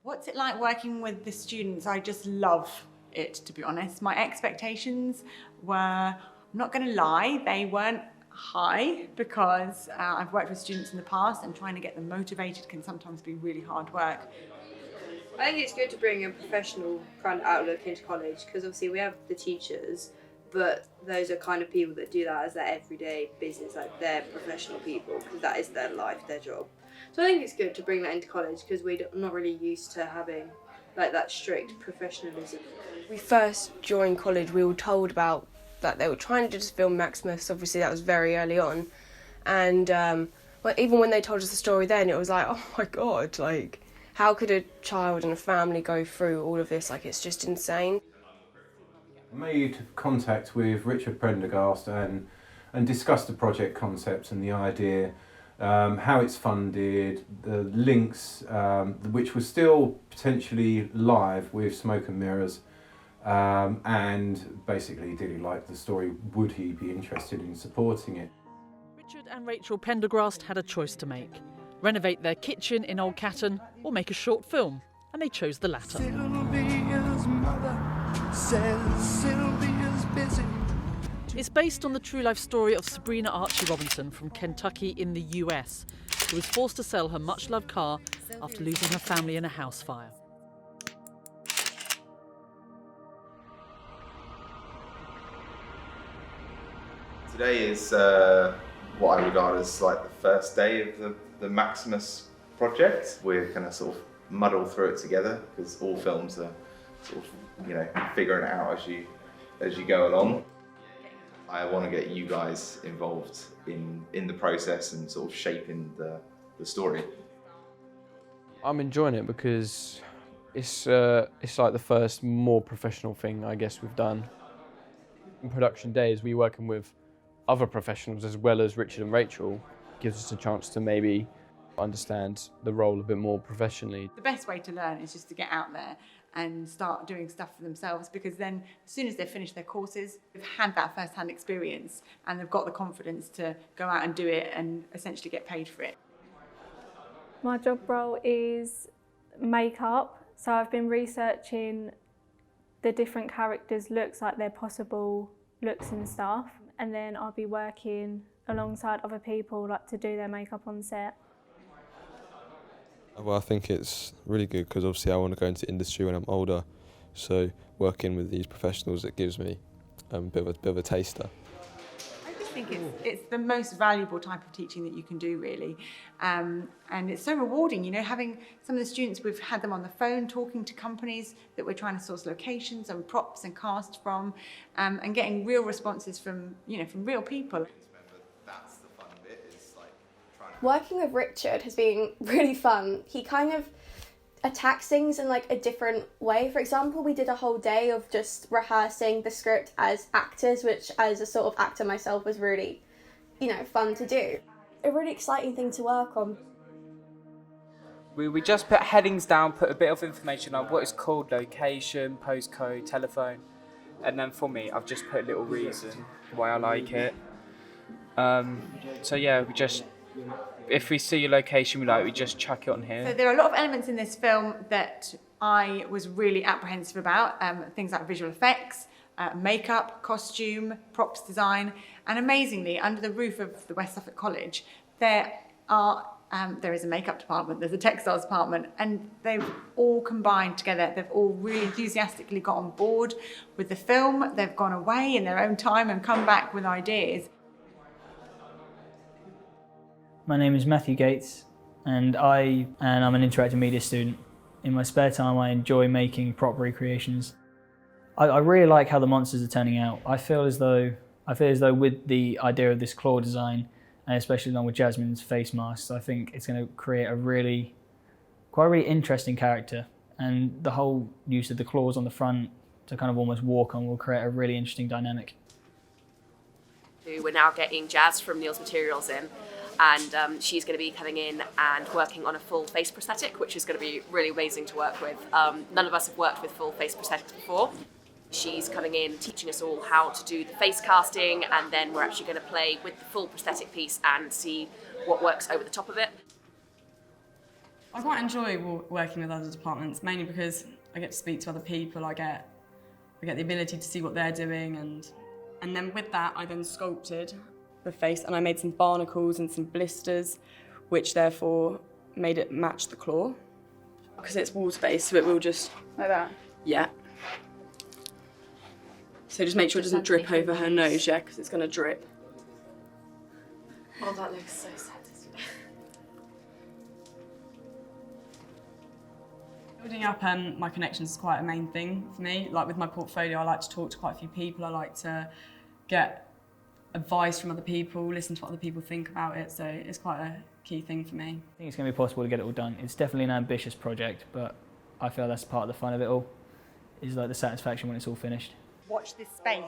What's it like working with the students? I just love it, to be honest. My expectations were, I'm not going to lie, they weren't high because I've worked with students in the past and trying to get them motivated can sometimes be really hard work. I think it's good to bring a professional kind of outlook into college because obviously we have the teachers, but those are kind of people that do that as their everyday business, like they're professional people because that is their life, their job. So I think it's good to bring that into college because we're not really used to having like that strict professionalism. We first joined college, we were told about that they were trying to just film Maximus, obviously that was very early on, and but even when they told us the story then, it was like, oh my god, like how could a child and a family go through all of this? Like it's just insane. I made contact with Richard Prendergast and discussed the project concepts and the idea, how it's funded, the links, which were still potentially live with Smoke and Mirrors, and basically did he like the story, would he be interested in supporting it. Richard and Rachel Prendergast had a choice to make. Renovate their kitchen in Old Patten or make a short film, and they chose the latter. Sylvia's mother says Sylvia's busy. It's based on the true life story of Sabrina Archie Robinson from Kentucky in the US, who was forced to sell her much-loved car after losing her family in a house fire. Today is what I regard as like the first day of the Maximus project. We're going to sort of muddle through it together because all films are sort of, you know, figuring it out as you go along. I want to get you guys involved in the process and sort of shaping the story. I'm enjoying it because it's like the first more professional thing I guess we've done. In production days, we're working with other professionals as well as Richard and Rachel. Gives us a chance to maybe understand the role a bit more professionally. The best way to learn is just to get out there and start doing stuff for themselves, because then as soon as they've finished their courses, they've had that first-hand experience and they've got the confidence to go out and do it and essentially get paid for it. My job role is makeup, so I've been researching the different characters' looks, like their possible looks and stuff, and then I'll be working alongside other people like to do their makeup on set. Well, I think it's really good because obviously I want to go into industry when I'm older, so working with these professionals, it gives me a bit of a taster. I just think it's the most valuable type of teaching that you can do, really, and it's so rewarding, you know, having some of the students, we've had them on the phone talking to companies that we're trying to source locations and props and cast from, and getting real responses from, you know, from real people. Working with Richard has been really fun. He kind of attacks things in like a different way. For example, we did a whole day of just rehearsing the script as actors, which as a sort of actor myself was really, you know, fun to do. A really exciting thing to work on. We just put headings down, put a bit of information on what is called location, postcode, telephone, and then for me, I've just put a little reason why I like it. So yeah, we just, if we see a location we like, we just chuck it on here. So there are a lot of elements in this film that I was really apprehensive about, things like visual effects, makeup, costume, props design, and amazingly, under the roof of the West Suffolk College, there is a makeup department, there's a textiles department, and they've all combined together. They've all really enthusiastically got on board with the film. They've gone away in their own time and come back with ideas. My name is Matthew Gates, and I'm an interactive media student. In my spare time, I enjoy making prop recreations. I really like how the monsters are turning out. I feel as though with the idea of this claw design, and especially along with Jasmine's face masks, I think it's going to create quite a really interesting character. And the whole use of the claws on the front to kind of almost walk on will create a really interesting dynamic. We're now getting Jazz from Neil's Materials in, and she's going to be coming in and working on a full face prosthetic, which is going to be really amazing to work with. None of us have worked with full face prosthetics before. She's coming in, teaching us all how to do the face casting, and then we're actually going to play with the full prosthetic piece and see what works over the top of it. I quite enjoy working with other departments, mainly because I get to speak to other people, I get the ability to see what they're doing, and then with that I then sculpted the face and I made some barnacles and some blisters, which therefore made it match the claw. Because it's water-based, so it will just... Like that? Yeah. So just make sure it doesn't drip over her nose, yeah, because it's going to drip. Oh, that looks so satisfying. Building up my connections is quite a main thing for me. Like with my portfolio, I like to talk to quite a few people. I like to get advice from other people, listen to what other people think about it. So it's quite a key thing for me. I think it's going to be possible to get it all done. It's definitely an ambitious project, but I feel that's part of the fun of it all, is like the satisfaction when it's all finished. Watch this space.